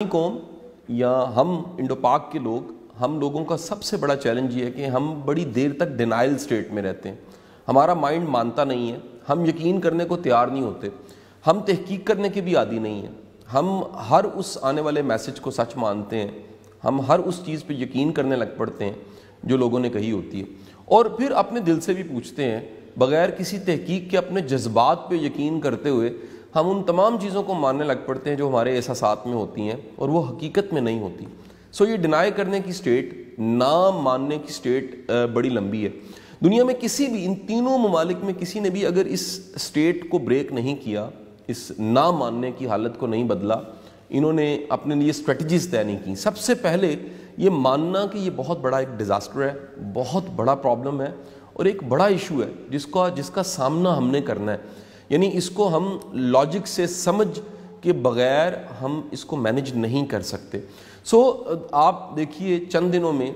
قوم یا ہم انڈو پاک کے لوگ، ہم لوگوں کا سب سے بڑا چیلنج یہ ہے کہ ہم بڑی دیر تک ڈینائل سٹیٹ میں رہتے ہیں. ہمارا مائنڈ مانتا نہیں ہے، ہم یقین کرنے کو تیار نہیں ہوتے، ہم تحقیق کرنے کے بھی عادی نہیں ہیں. ہم ہر اس آنے والے میسج کو سچ مانتے ہیں، ہم ہر اس چیز پہ یقین کرنے لگ پڑتے ہیں جو لوگوں نے کہی ہوتی ہے، اور پھر اپنے دل سے بھی پوچھتے ہیں بغیر کسی تحقیق کے، اپنے جذبات پہ یقین کرتے ہوئے ہم ان تمام چیزوں کو ماننے لگ پڑتے ہیں جو ہمارے احساسات میں ہوتی ہیں اور وہ حقیقت میں نہیں ہوتی. یہ ڈینائی کرنے کی سٹیٹ، نہ ماننے کی سٹیٹ بڑی لمبی ہے. دنیا میں کسی بھی، ان تینوں ممالک میں کسی نے بھی اگر اس سٹیٹ کو بریک نہیں کیا، اس نہ ماننے کی حالت کو نہیں بدلا، انہوں نے اپنے لیے اسٹریٹجیز طے نہیں کی. سب سے پہلے یہ ماننا کہ یہ بہت بڑا ایک ڈیزاسٹر ہے، بہت بڑا پرابلم ہے اور ایک بڑا ایشو ہے جس کا سامنا ہم نے کرنا ہے. یعنی اس کو ہم لاجک سے سمجھ کے بغیر ہم اس کو مینج نہیں کر سکتے. آپ دیکھیے چند دنوں میں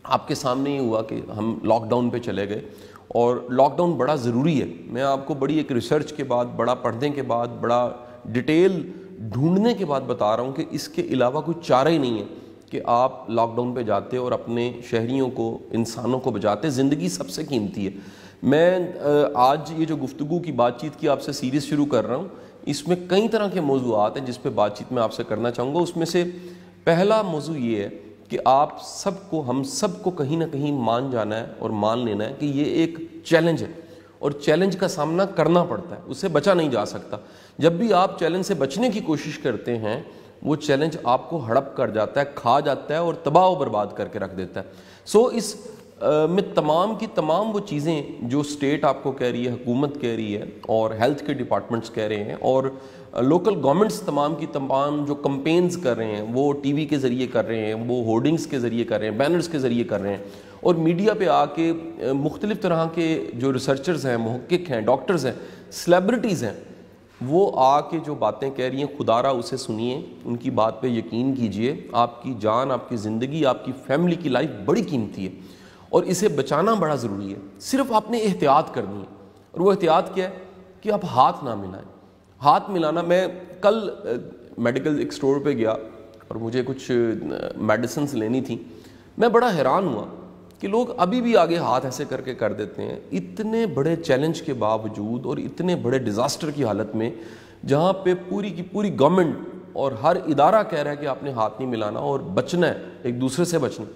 آپ کے سامنے یہ ہوا کہ ہم لاک ڈاؤن پہ چلے گئے، اور لاک ڈاؤن بڑا ضروری ہے. میں آپ کو بڑی ایک ریسرچ کے بعد، بڑا پڑھنے کے بعد، بڑا ڈیٹیل ڈھونڈنے کے بعد بتا رہا ہوں کہ اس کے علاوہ کوئی چارہ ہی نہیں ہے کہ آپ لاک ڈاؤن پہ جاتے اور اپنے شہریوں کو، انسانوں کو بچاتے. زندگی سب سے قیمتی ہے. میں آج یہ جو گفتگو کی بات چیت کی آپ سے سیریز شروع کر رہا ہوں، اس میں کئی طرح کے موضوعات ہیں جس پہ بات چیت میں آپ سے کرنا چاہوں گا. اس میں سے پہلا موضوع یہ ہے کہ آپ سب کو، ہم سب کو کہیں نہ کہیں مان جانا ہے اور مان لینا ہے کہ یہ ایک چیلنج ہے اور چیلنج کا سامنا کرنا پڑتا ہے، اس سے بچا نہیں جا سکتا. جب بھی آپ چیلنج سے بچنے کی کوشش کرتے ہیں، وہ چیلنج آپ کو ہڑپ کر جاتا ہے، کھا جاتا ہے اور تباہ و برباد کر کے رکھ دیتا ہے. اس میں تمام کی تمام وہ چیزیں جو اسٹیٹ آپ کو کہہ رہی ہے، حکومت کہہ رہی ہے، اور ہیلتھ کے ڈپارٹمنٹس کہہ رہے ہیں، اور لوکل گورنمنٹس تمام کی تمام جو کمپینز کر رہے ہیں، وہ ٹی وی کے ذریعے کر رہے ہیں، وہ ہورڈنگز کے ذریعے کر رہے ہیں، بینرز کے ذریعے کر رہے ہیں، اور میڈیا پہ آ کے مختلف طرح کے جو ریسرچرز ہیں، محقق ہیں، ڈاکٹرز ہیں، سیلیبریٹیز ہیں، وہ آ کے جو باتیں کہہ رہی ہیں، خدا را اسے سنیے، ان کی بات پہ یقین کیجئے. آپ کی جان، آپ کی زندگی، آپ کی فیملی کی لائف بڑی قیمتی ہے اور اسے بچانا بڑا ضروری ہے. صرف آپ نے احتیاط کرنی ہے، اور وہ احتیاط کیا ہے کہ آپ ہاتھ نہ ملائیں. ہاتھ ملانا، میں کل میڈیکل ایک سٹور پہ گیا اور مجھے کچھ میڈیسنز لینی تھیں. میں بڑا حیران ہوا کہ لوگ ابھی بھی آگے ہاتھ ایسے کر کے کر دیتے ہیں، اتنے بڑے چیلنج کے باوجود اور اتنے بڑے ڈیزاسٹر کی حالت میں، جہاں پہ پوری کی پوری گورنمنٹ اور ہر ادارہ کہہ رہا ہے کہ آپ نے ہاتھ نہیں ملانا اور بچنا ہے، ایک دوسرے سے بچنا.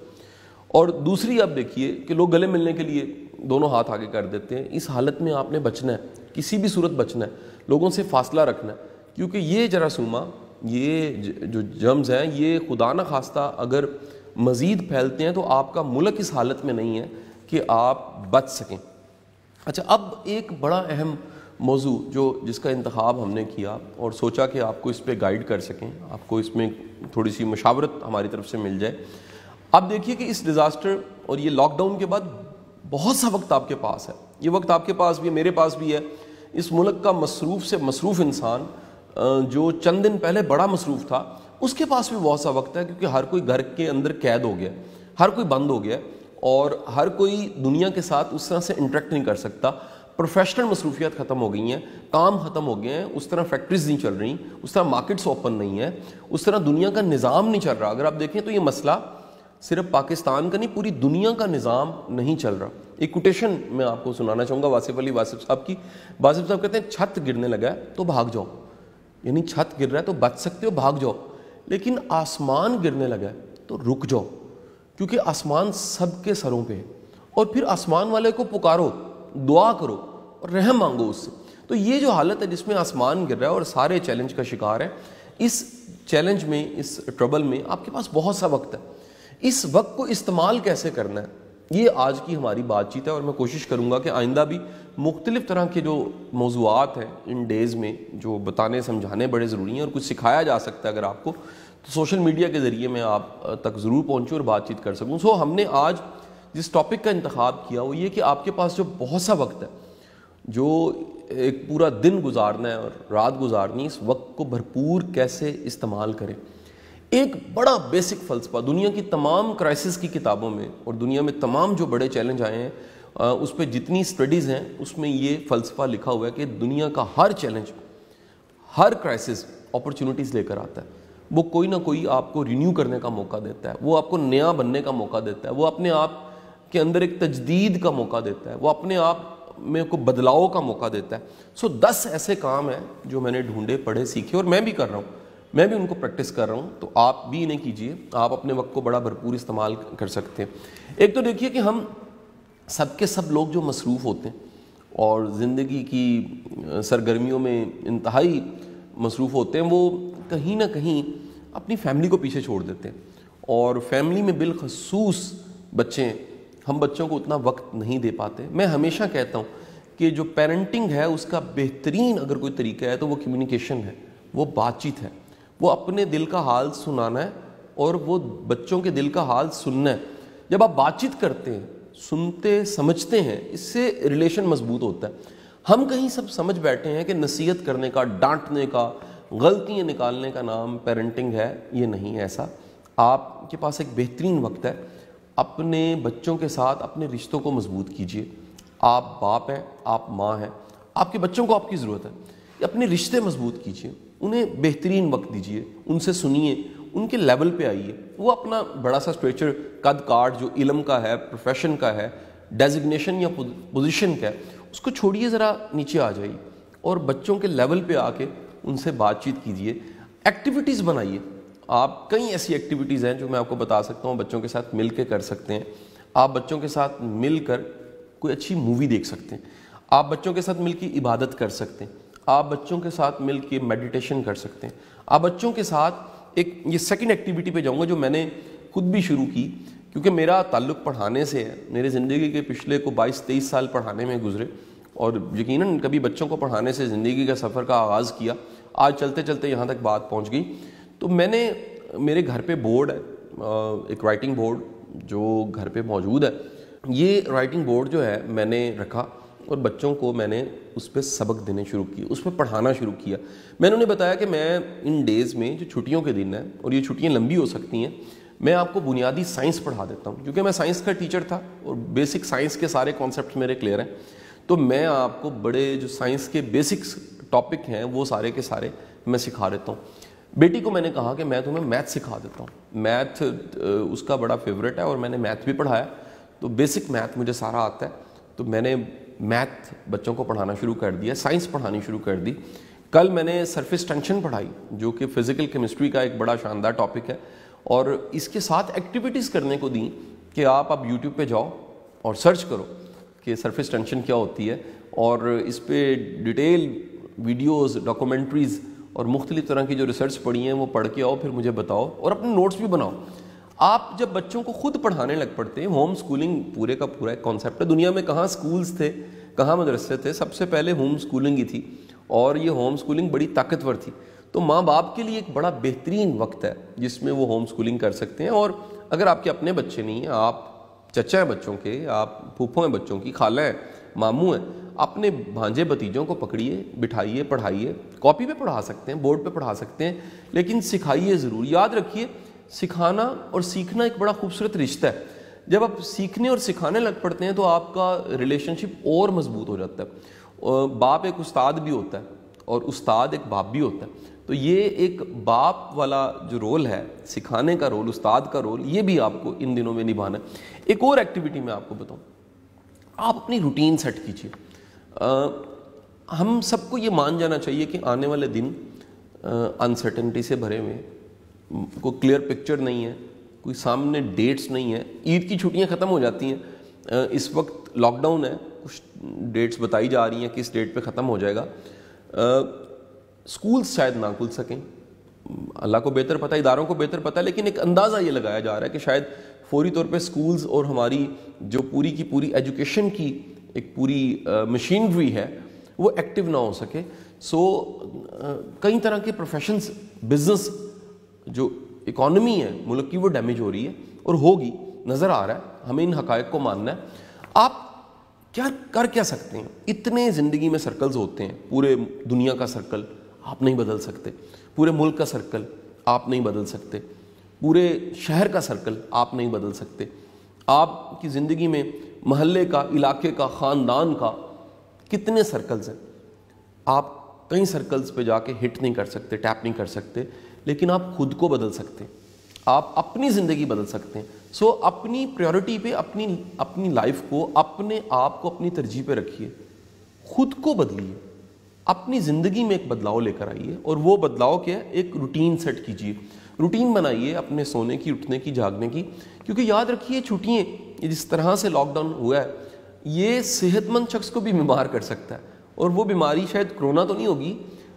اور دوسری آپ دیکھیے کہ لوگ گلے ملنے کے لیے دونوں ہاتھ آگے کر دیتے ہیں. اس حالت میں آپ نے بچنا ہے، کسی بھی صورت بچنا ہے، لوگوں سے فاصلہ رکھنا ہے، کیونکہ یہ جراثیمہ، یہ جو جرمز ہیں، یہ خدا نہ خواستہ اگر مزید پھیلتے ہیں تو آپ کا ملک اس حالت میں نہیں ہے کہ آپ بچ سکیں. اچھا، اب ایک بڑا اہم موضوع جس کا انتخاب ہم نے کیا اور سوچا کہ آپ کو اس پہ گائیڈ کر سکیں، آپ کو اس میں تھوڑی سی مشاورت ہماری طرف سے مل جائے. اب دیکھیے کہ اس ڈیزاسٹر اور یہ لاک ڈاؤن کے بعد بہت سا وقت آپ کے پاس ہے. یہ وقت آپ کے پاس بھی ہے، میرے پاس بھی ہے. اس ملک کا مصروف سے مصروف انسان جو چند دن پہلے بڑا مصروف تھا، اس کے پاس بھی بہت سا وقت ہے، کیونکہ ہر کوئی گھر کے اندر قید ہو گیا، ہر کوئی بند ہو گیا، اور ہر کوئی دنیا کے ساتھ اس طرح سے انٹریکٹ نہیں کر سکتا. پروفیشنل مصروفیات ختم ہو گئی ہیں، کام ختم ہو گئے ہیں، اس طرح فیکٹریز نہیں چل رہی، اس طرح مارکیٹس اوپن نہیں ہیں، اس طرح دنیا کا نظام نہیں چل رہا. اگر آپ دیکھیں تو یہ مسئلہ صرف پاکستان کا نہیں، پوری دنیا کا نظام نہیں چل رہا. ایک کوٹیشن میں آپ کو سنانا چاہوں گا واصف علی صاحب کی. واصف صاحب کہتے ہیں چھت گرنے لگا ہے تو بھاگ جاؤ، یعنی چھت گر رہا ہے تو بچ سکتے ہو، بھاگ جاؤ، لیکن آسمان گرنے لگا ہے تو رک جاؤ، کیونکہ آسمان سب کے سروں پہ ہے، اور پھر آسمان والے کو پکارو، دعا کرو اور رحم مانگو اس سے. تو یہ جو حالت ہے جس میں آسمان گر رہا ہے اور سارے چیلنج کا شکار ہے، اس چیلنج میں، اس ٹربل میں آپ کے پاس بہت سا وقت ہے. اس وقت کو استعمال کیسے کرنا ہے، یہ آج کی ہماری بات چیت ہے. اور میں کوشش کروں گا کہ آئندہ بھی مختلف طرح کے جو موضوعات ہیں ان ڈیز میں، جو بتانے سمجھانے بڑے ضروری ہیں اور کچھ سکھایا جا سکتا ہے اگر آپ کو، تو سوشل میڈیا کے ذریعے میں آپ تک ضرور پہنچوں اور بات چیت کر سکوں. ہم نے آج جس ٹاپک کا انتخاب کیا وہ یہ کہ آپ کے پاس جو بہت سا وقت ہے، جو ایک پورا دن گزارنا ہے اور رات گزارنی، اس وقت کو بھرپور کیسے استعمال کریں. ایک بڑا بیسک فلسفہ دنیا کی تمام کرائسس کی کتابوں میں اور دنیا میں تمام جو بڑے چیلنج آئے ہیں، اس پہ جتنی اسٹڈیز ہیں اس میں یہ فلسفہ لکھا ہوا ہے کہ دنیا کا ہر چیلنج، ہر کرائسس اپرچونٹیز لے کر آتا ہے. وہ کوئی نہ کوئی آپ کو رینیو کرنے کا موقع دیتا ہے, وہ آپ کو نیا بننے کا موقع دیتا ہے, وہ اپنے آپ کے اندر ایک تجدید کا موقع دیتا ہے, وہ اپنے آپ میں کو بدلاؤ کا موقع دیتا ہے. 10 ایسے کام ہیں جو میں نے ڈھونڈے, پڑھے, سیکھے, اور میں بھی کر رہا ہوں, میں بھی ان کو پریکٹس کر رہا ہوں. تو آپ بھی انہیں کیجئے, آپ اپنے وقت کو بڑا بھرپور استعمال کر سکتے ہیں. ایک تو دیکھیے کہ ہم سب کے سب لوگ جو مصروف ہوتے ہیں اور زندگی کی سرگرمیوں میں انتہائی مصروف ہوتے ہیں, وہ کہیں نہ کہیں اپنی فیملی کو پیچھے چھوڑ دیتے ہیں. اور فیملی میں بالخصوص بچے, ہم بچوں کو اتنا وقت نہیں دے پاتے. میں ہمیشہ کہتا ہوں کہ جو پیرنٹنگ ہے اس کا بہترین اگر کوئی طریقہ ہے تو وہ کمیونیکیشن ہے, وہ بات چیت ہے, وہ اپنے دل کا حال سنانا ہے اور وہ بچوں کے دل کا حال سننا ہے. جب آپ بات چیت کرتے ہیں, سنتے سمجھتے ہیں, اس سے ریلیشن مضبوط ہوتا ہے. ہم کہیں سب سمجھ بیٹھے ہیں کہ نصیحت کرنے کا, ڈانٹنے کا, غلطیاں نکالنے کا نام پیرنٹنگ ہے. یہ نہیں ہے ایسا. آپ کے پاس ایک بہترین وقت ہے, اپنے بچوں کے ساتھ اپنے رشتوں کو مضبوط کیجئے. آپ باپ ہیں, آپ ماں ہیں, آپ کے بچوں کو آپ کی ضرورت ہے. اپنے رشتے مضبوط کیجئے, انہیں بہترین وقت دیجئے, ان سے سنیے, ان کے لیول پہ آئیے. وہ اپنا بڑا سا اسٹریچر, قد کاٹ جو علم کا ہے, پروفیشن کا ہے, ڈیزگنیشن یا پوزیشن کا ہے, اس کو چھوڑیے, ذرا نیچے آ جائیے اور بچوں کے لیول پہ آ کے ان سے بات چیت کیجئے. ایکٹیویٹیز بنائیے. آپ کئی ایسی ایکٹیویٹیز ہیں جو میں آپ کو بتا سکتا ہوں, بچوں کے ساتھ مل کے کر سکتے ہیں. آپ بچوں کے ساتھ مل کر کوئی اچھی مووی دیکھ سکتے ہیں, آپ بچوں کے ساتھ مل کے عبادت کر سکتے ہیں, آپ بچوں کے ساتھ مل کے میڈیٹیشن کر سکتے ہیں. آپ بچوں کے ساتھ ایک, یہ سیکنڈ ایکٹیویٹی پہ جاؤں گا جو میں نے خود بھی شروع کی, کیونکہ میرا تعلق پڑھانے سے ہے. میرے زندگی کے پچھلے کو 22-23 سال پڑھانے میں گزرے, اور یقیناً کبھی بچوں کو پڑھانے سے زندگی کا سفر کا آغاز کیا, آج چلتے چلتے یہاں تک بات پہنچ گئی. تو میں نے, میرے گھر پہ بورڈ ہے, ایک رائٹنگ بورڈ جو گھر پہ موجود ہے. یہ رائٹنگ بورڈ جو ہے میں نے رکھا اور بچوں کو میں نے اس پہ سبق دینے شروع کیے, اس پہ پڑھانا شروع کیا. میں نے انہیں بتایا کہ میں ان ڈیز میں, جو چھٹیوں کے دن ہیں اور یہ چھٹیاں لمبی ہو سکتی ہیں, میں آپ کو بنیادی سائنس پڑھا دیتا ہوں, کیونکہ میں سائنس کا ٹیچر تھا اور بیسک سائنس کے سارے کانسیپٹ میرے کلیئر ہیں. تو میں آپ کو بڑے جو سائنس کے بیسکس ٹاپک ہیں وہ سارے کے سارے میں سکھا دیتا ہوں. بیٹی کو میں نے کہا کہ میں تمہیں میتھ سکھا دیتا ہوں. میتھ اس کا بڑا فیوریٹ ہے اور میں نے میتھ بھی پڑھایا, تو بیسک میتھ مجھے سارا آتا ہے. تو میں نے میتھ بچوں کو پڑھانا شروع کر دیا, سائنس پڑھانی شروع کر دی. کل میں نے سرفیس ٹینشن پڑھائی جو کہ فزیکل کیمسٹری کا ایک بڑا شاندار ٹاپک ہے, اور اس کے ساتھ ایکٹیویٹیز کرنے کو دیں کہ آپ اب یوٹیوب پہ جاؤ اور سرچ کرو کہ سرفیس ٹینشن کیا ہوتی ہے, اور اس پہ ڈیٹیل ویڈیوز, ڈاکومنٹریز اور مختلف طرح کی جو ریسرچ پڑھی ہیں وہ پڑھ کے آؤ, پھر مجھے بتاؤ اور اپنے نوٹس بھی بناؤ. آپ جب بچوں کو خود پڑھانے لگ پڑتے ہیں, ہوم سکولنگ پورے کا پورا ایک کانسیپٹ ہے. دنیا میں کہاں سکولز تھے, کہاں مدرسے تھے, سب سے پہلے ہوم سکولنگ ہی تھی, اور یہ ہوم سکولنگ بڑی طاقتور تھی. تو ماں باپ کے لیے ایک بڑا بہترین وقت ہے جس میں وہ ہوم سکولنگ کر سکتے ہیں. اور اگر آپ کے اپنے بچے نہیں ہیں, آپ چچا ہیں بچوں کے, آپ پھوپھو ہیں بچوں کی, خالہ ہیں, ماموں ہیں, اپنے بھانجے بھتیجوں کو پکڑیے, بٹھائیے, پڑھائیے. کاپی پہ پڑھا سکتے ہیں, بورڈ پہ پڑھا سکتے ہیں, لیکن سکھائیے ضرور. یاد رکھیے, سکھانا اور سیکھنا ایک بڑا خوبصورت رشتہ ہے. جب آپ سیکھنے اور سکھانے لگ پڑتے ہیں تو آپ کا ریلیشن شپ اور مضبوط ہو جاتا ہے. باپ ایک استاد بھی ہوتا ہے اور استاد ایک باپ بھی ہوتا ہے. تو یہ ایک باپ والا جو رول ہے, سکھانے کا رول, استاد کا رول, یہ بھی آپ کو ان دنوں میں نبھانا ہے. ایک اور ایکٹیویٹی میں آپ کو بتاؤں, آپ اپنی روٹین سیٹ کیجیے. ہم سب کو یہ مان جانا چاہیے کہ آنے والے دن انسرٹنٹی سے بھرے ہوئے, کوئی کلیئر پکچر نہیں ہے, کوئی سامنے ڈیٹس نہیں ہے. عید کی چھٹیاں ختم ہو جاتی ہیں, اس وقت لاک ڈاؤن ہے, کچھ ڈیٹس بتائی جا رہی ہیں کس ڈیٹ پہ ختم ہو جائے گا. سکولز شاید نہ کھل سکیں, اللہ کو بہتر پتہ, اداروں کو بہتر پتہ, لیکن ایک اندازہ یہ لگایا جا رہا ہے کہ شاید فوری طور پہ سکولز اور ہماری جو پوری کی پوری ایجوکیشن کی ایک پوری مشینری ہے وہ ایکٹیو نہ ہو سکے. سو کئی طرح کے پروفیشنز, بزنس, جو اکانومی ہے ملک کی, وہ ڈیمیج ہو رہی ہے اور ہوگی, نظر آ رہا ہے. ہمیں ان حقائق کو ماننا ہے. آپ کیا سکتے ہیں؟ اتنے زندگی میں سرکلز ہوتے ہیں. پورے دنیا کا سرکل آپ نہیں بدل سکتے, پورے ملک کا سرکل آپ نہیں بدل سکتے, پورے شہر کا سرکل آپ نہیں بدل سکتے. آپ کی زندگی میں محلے کا, علاقے کا, خاندان کا کتنے سرکلز ہیں. آپ کئی سرکلز پہ جا کے ہٹ نہیں کر سکتے, ٹیپ نہیں کر سکتے, لیکن آپ خود کو بدل سکتے ہیں, آپ اپنی زندگی بدل سکتے ہیں. سو اپنی پریورٹی پہ اپنی لائف کو, اپنے آپ کو اپنی ترجیح پہ رکھیے, خود کو بدلیے, اپنی زندگی میں ایک بدلاؤ لے کر آئیے. اور وہ بدلاؤ کیا ہے؟ ایک روٹین سیٹ کیجیے, روٹین بنائیے اپنے سونے کی, اٹھنے کی, جاگنے کی. کیونکہ یاد رکھیے چھٹیاں جس طرح سے لاک ڈاؤن ہوا ہے, یہ صحت مند شخص کو بھی بیمار کر سکتا ہے. اور وہ بیماری شاید کرونا تو نہیں ہوگی,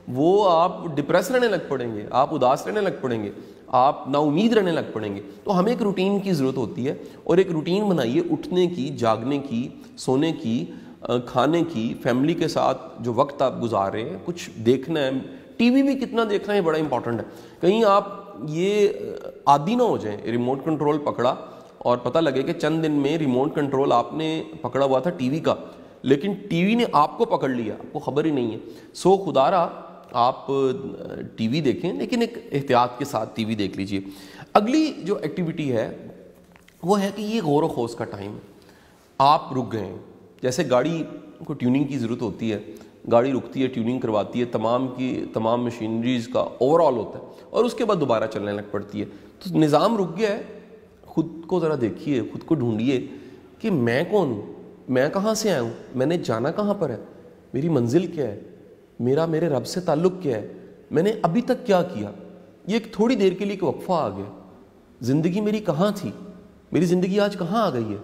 وہ آپ ڈپریس رہنے لگ پڑیں گے, آپ اداس رہنے لگ پڑیں گے, آپ نا امید رہنے لگ پڑیں گے. تو ہمیں ایک روٹین کی ضرورت ہوتی ہے, اور ایک روٹین بنائیے اٹھنے کی, جاگنے کی, سونے کی, کھانے کی, فیملی کے ساتھ جو وقت آپ گزار رہے ہیں, کچھ دیکھنا ہے, ٹی وی بھی کتنا دیکھنا ہے بڑا امپورٹنٹ ہے. کہیں آپ یہ عادی نہ ہو جائیں, ریموٹ کنٹرول پکڑا اور پتہ لگے کہ چند دن میں ریموٹ کنٹرول آپ نے پکڑا ہوا تھا ٹی وی کا, لیکن ٹی وی نے آپ کو پکڑ لیا, آپ کو خبر ہی نہیں ہے. سو خدا را آپ ٹی وی دیکھیں, لیکن ایک احتیاط کے ساتھ ٹی وی دیکھ لیجئے. اگلی جو ایکٹیویٹی ہے وہ ہے کہ یہ غور و خوض کا ٹائم. آپ رک گئے ہیں, جیسے گاڑی کو ٹیوننگ کی ضرورت ہوتی ہے, گاڑی رکتی ہے, ٹیوننگ کرواتی ہے, تمام مشینریز کا اوور آل ہوتا ہے, اور اس کے بعد دوبارہ چلنے لگ پڑتی ہے. تو نظام رک گیا ہے, خود کو ذرا دیکھیے, خود کو ڈھونڈیے کہ میں کون ہوں, میں کہاں سے آیا ہوں, میں نے جانا کہاں پر ہے, میری منزل کیا ہے, میرے رب سے تعلق کیا ہے, میں نے ابھی تک کیا کیا. یہ ایک تھوڑی دیر کے لیے ایک وقفہ آ گیا, زندگی میری کہاں تھی, میری زندگی آج کہاں آ گئی ہے,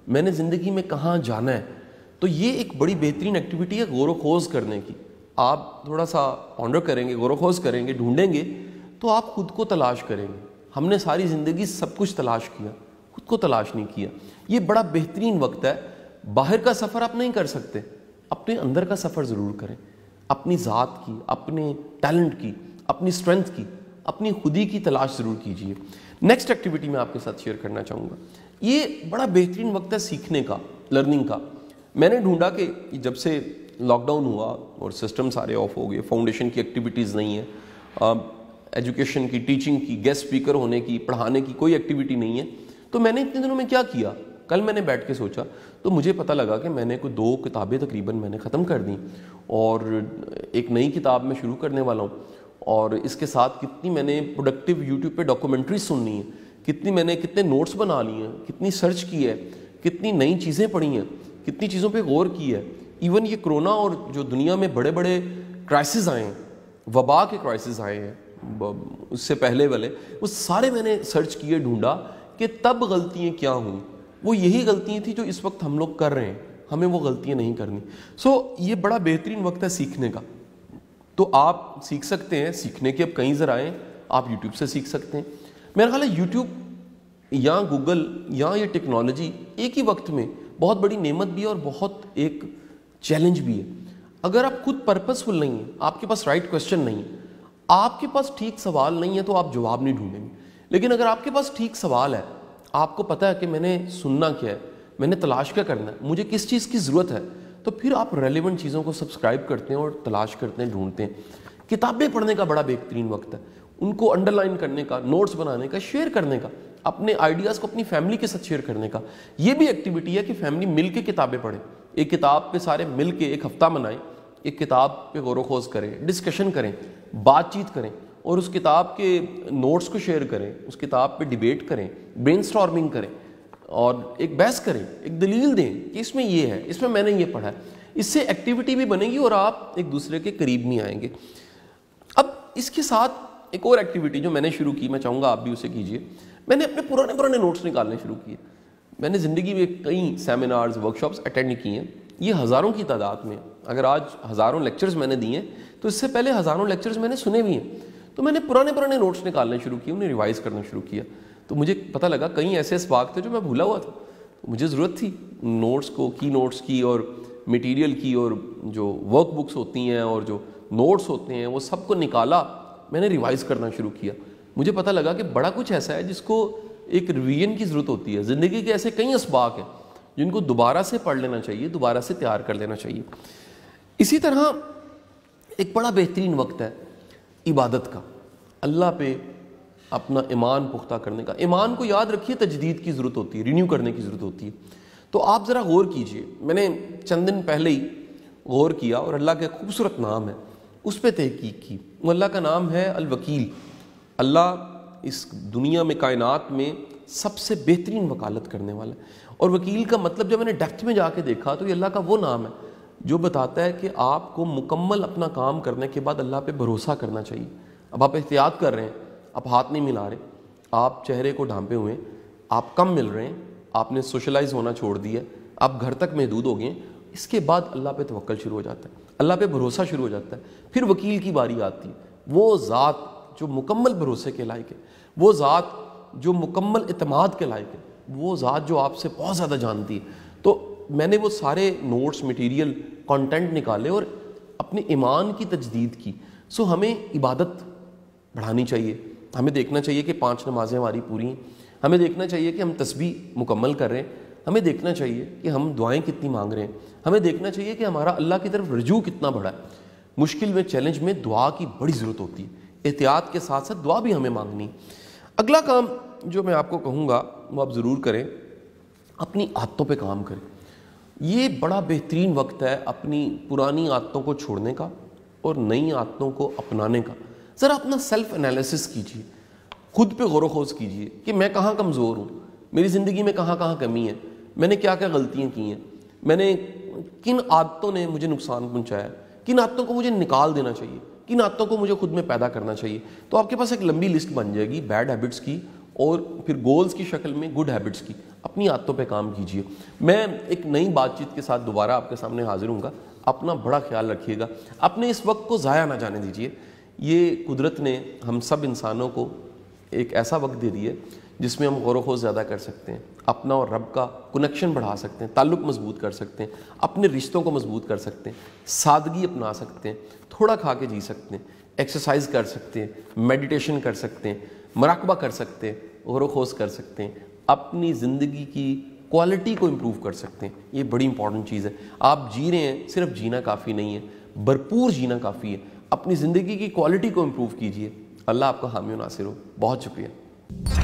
میں نے زندگی میں کہاں جانا ہے. تو یہ ایک بڑی بہترین ایکٹیویٹی ہے غور و خوض کرنے کی. آپ تھوڑا سا پونڈر کریں گے, غور و خوض کریں گے, ڈھونڈیں گے, تو آپ خود کو تلاش کریں گے. ہم نے ساری زندگی سب کچھ تلاش کیا, خود کو تلاش نہیں کیا. یہ بڑا بہترین وقت ہے. باہر کا سفر آپ نہیں کر سکتے, اپنے اندر کا سفر ضرور کریں, اپنی ذات کی, اپنے ٹیلنٹ کی, اپنی اسٹرینتھ کی, اپنی خودی کی تلاش ضرور کیجیے. نیکسٹ ایکٹیویٹی میں آپ کے ساتھ شیئر کرنا چاہوں گا. یہ بڑا بہترین وقت ہے سیکھنے کا, لرننگ کا. میں نے ڈھونڈا کہ جب سے لاک ڈاؤن ہوا اور سسٹم سارے آف ہو گئے, فاؤنڈیشن کی ایکٹیویٹیز نہیں ہیں, ایجوکیشن کی, ٹیچنگ کی, گیسٹ اسپیکر ہونے کی, پڑھانے کی کوئی ایکٹیویٹی نہیں ہے. تو میں نے اتنے دنوں میں کیا کیا, کل میں نے بیٹھ کے سوچا تو مجھے پتہ لگا کہ میں نے کوئی 2 کتابیں تقریباً میں نے ختم کر دیں, اور ایک نئی کتاب میں شروع کرنے والا ہوں. اور اس کے ساتھ کتنی میں نے پروڈکٹیو یوٹیوب پہ ڈاکومنٹریز سننی ہیں, کتنے نوٹس بنا لیے ہیں, کتنی سرچ کی ہے, کتنی نئی چیزیں پڑھی ہیں, کتنی چیزوں پہ غور کی ہے. ایون یہ کرونا اور جو دنیا میں بڑے بڑے کرائسس آئے ہیں, وبا کے کرائسس آئے ہیں, اس سے پہلے والے, وہ سارے میں نے سرچ کیے, ڈھونڈا کہ تب غلطیاں کیا ہوئیں. وہ یہی غلطیاں تھیں جو اس وقت ہم لوگ کر رہے ہیں, ہمیں وہ غلطیاں نہیں کرنی. سو یہ بڑا بہترین وقت ہے سیکھنے کا. تو آپ سیکھ سکتے ہیں, سیکھنے کے اب کئی ذرائع, آپ یوٹیوب سے سیکھ سکتے ہیں. میرا خیال ہے یوٹیوب یا گوگل یا یہ ٹیکنالوجی ایک ہی وقت میں بہت بڑی نعمت بھی ہے اور بہت ایک چیلنج بھی ہے. اگر آپ خود پرپسفل نہیں ہیں, آپ کے پاس رائٹ کویسچن نہیں ہے, آپ کے پاس ٹھیک سوال نہیں ہے, تو آپ جواب نہیں ڈھونڈیں گے. لیکن اگر آپ کے پاس ٹھیک سوال ہے, آپ کو پتہ ہے کہ میں نے سننا کیا ہے, میں نے تلاش کیا کرنا ہے, مجھے کس چیز کی ضرورت ہے, تو پھر آپ ریلیونٹ چیزوں کو سبسکرائب کرتے ہیں اور تلاش کرتے ہیں, ڈھونڈتے ہیں. کتابیں پڑھنے کا بڑا بہترین وقت ہے, ان کو انڈر لائن کرنے کا, نوٹس بنانے کا, شیئر کرنے کا, اپنے آئیڈیاز کو اپنی فیملی کے ساتھ شیئر کرنے کا. یہ بھی ایکٹیویٹی ہے کہ فیملی مل کے کتابیں پڑھیں, ایک کتاب پہ سارے مل کے ایک ہفتہ منائیں, ایک کتاب پہ غور و خوض کریں, ڈسکشن کریں, بات چیت کریں, اور اس کتاب کے نوٹس کو شیئر کریں, اس کتاب پہ ڈیبیٹ کریں, برین اسٹارمنگ کریں, اور ایک بحث کریں, ایک دلیل دیں کہ اس میں یہ ہے, اس میں نے یہ پڑھا ہے. اس سے ایکٹیویٹی بھی بنے گی اور آپ ایک دوسرے کے قریب بھی آئیں گے. اب اس کے ساتھ ایک اور ایکٹیویٹی جو میں نے شروع کی, میں چاہوں گا آپ بھی اسے کیجئے. میں نے اپنے پرانے نوٹس نکالنے شروع کیے. میں نے زندگی میں کئی سیمینارز, ورکشاپس اٹینڈ کی ہیں, یہ ہزاروں کی تعداد میں. اگر آج ہزاروں لیکچرز میں نے دیے ہیں, تو اس سے پہلے ہزاروں لیکچرز میں نے سنے بھی ہیں. تو میں نے پرانے نوٹس نکالنے شروع کیے, انہیں ریوائز کرنا شروع کیا. تو مجھے پتہ لگا کئی ایسے اسباق تھے جو میں بھولا ہوا تھا. مجھے ضرورت تھی نوٹس کو, کی نوٹس کی, اور میٹیریل کی, اور جو ورک بکس ہوتی ہیں اور جو نوٹس ہوتے ہیں, وہ سب کو نکالا, میں نے ریوائز کرنا شروع کیا. مجھے پتہ لگا کہ بڑا کچھ ایسا ہے جس کو ایک ریویژن کی ضرورت ہوتی ہے. زندگی کے ایسے کئی اسباق ہیں جن کو دوبارہ سے پڑھ لینا چاہیے, دوبارہ سے تیار کر لینا چاہیے. اسی طرح ایک بڑا بہترین وقت ہے عبادت کا, اللہ پہ اپنا ایمان پختہ کرنے کا. ایمان کو یاد رکھیے تجدید کی ضرورت ہوتی ہے, رینیو کرنے کی ضرورت ہوتی ہے. تو آپ ذرا غور کیجئے. میں نے چند دن پہلے ہی غور کیا, اور اللہ کا ایک خوبصورت نام ہے, اس پہ تحقیق کی. وہ اللہ کا نام ہے الوکیل. اللہ اس دنیا میں کائنات میں سب سے بہترین وکالت کرنے والا ہے. اور وکیل کا مطلب جب میں نے ڈیپتھ میں جا کے دیکھا تو یہ اللہ کا وہ نام ہے جو بتاتا ہے کہ آپ کو مکمل اپنا کام کرنے کے بعد اللہ پہ بھروسہ کرنا چاہیے. اب آپ احتیاط کر رہے ہیں, آپ ہاتھ نہیں ملا رہے, آپ چہرے کو ڈھانپے ہوئے ہیں, آپ کم مل رہے ہیں, آپ نے سوشلائز ہونا چھوڑ دیا, آپ گھر تک محدود ہو گئے ہیں, اس کے بعد اللہ پہ توکل شروع ہو جاتا ہے, اللہ پہ بھروسہ شروع ہو جاتا ہے. پھر وکیل کی باری آتی ہے, وہ ذات جو مکمل بھروسے کے لائق ہے, وہ ذات جو مکمل اعتماد کے لائق ہے, وہ ذات جو آپ سے بہت زیادہ جانتی ہے. تو میں نے وہ سارے نوٹس, مٹیریل, کانٹینٹ نکالے اور اپنے ایمان کی تجدید کی. سو ہمیں عبادت بڑھانی چاہیے, ہمیں دیکھنا چاہیے کہ 5 نمازیں ہماری پوری ہیں, ہمیں دیکھنا چاہیے کہ ہم تسبیح مکمل کر رہے ہیں, ہمیں دیکھنا چاہیے کہ ہم دعائیں کتنی مانگ رہے ہیں, ہمیں دیکھنا چاہیے کہ ہمارا اللہ کی طرف رجوع کتنا بڑا ہے. مشکل میں, چیلنج میں دعا کی بڑی ضرورت ہوتی ہے, احتیاط کے ساتھ ساتھ دعا بھی ہمیں مانگنی. اگلا کام جو میں آپ کو کہوں گا وہ آپ ضرور کریں, اپنی عادتوں پہ کام کریں. یہ بڑا بہترین وقت ہے اپنی پرانی عادتوں کو چھوڑنے کا اور نئی عادتوں کو اپنانے کا. ذرا اپنا سیلف انالیسس کیجیے, خود پہ غور و خوض کیجیے کہ میں کہاں کمزور ہوں, میری زندگی میں کہاں کہاں کمی ہے, میں نے کیا کیا غلطیاں کی ہیں, میں نے کن عادتوں نے مجھے نقصان پہنچایا, کن عادتوں کو مجھے نکال دینا چاہیے, کن عادتوں کو مجھے خود میں پیدا کرنا چاہیے. تو آپ کے پاس ایک لمبی لسٹ بن جائے گی بیڈ ہیبٹس کی اور پھر گولز کی شکل میں گڈ ہیبٹس کی. اپنی عادتوں پہ کام کیجیے. میں ایک نئی بات چیت کے ساتھ دوبارہ آپ کے سامنے حاضر ہوں گا. اپنا بڑا خیال رکھیے گا, اپنے اس وقت کو ضائع نہ جانے دیجیے. یہ قدرت نے ہم سب انسانوں کو ایک ایسا وقت دے دیا جس میں ہم غور و خوض زیادہ کر سکتے ہیں, اپنا اور رب کا کنیکشن بڑھا سکتے ہیں, تعلق مضبوط کر سکتے ہیں, اپنے رشتوں کو مضبوط کر سکتے ہیں, سادگی اپنا سکتے ہیں, تھوڑا کھا کے جی سکتے ہیں, ایکسرسائز کر سکتے ہیں, میڈیٹیشن کر سکتے ہیں, مراقبہ کر سکتے ہیں, غور و خوض کر سکتے ہیں, اپنی زندگی کی کوالٹی کو امپروو کر سکتے ہیں. یہ بڑی امپورٹنٹ چیز ہے. آپ جی رہے ہیں, صرف جینا کافی نہیں ہے, بھرپور جینا کافی ہے. اپنی زندگی کی کوالٹی کو امپروو کیجیے. اللہ آپ کا حامی و ناصر ہو. بہت شکریہ.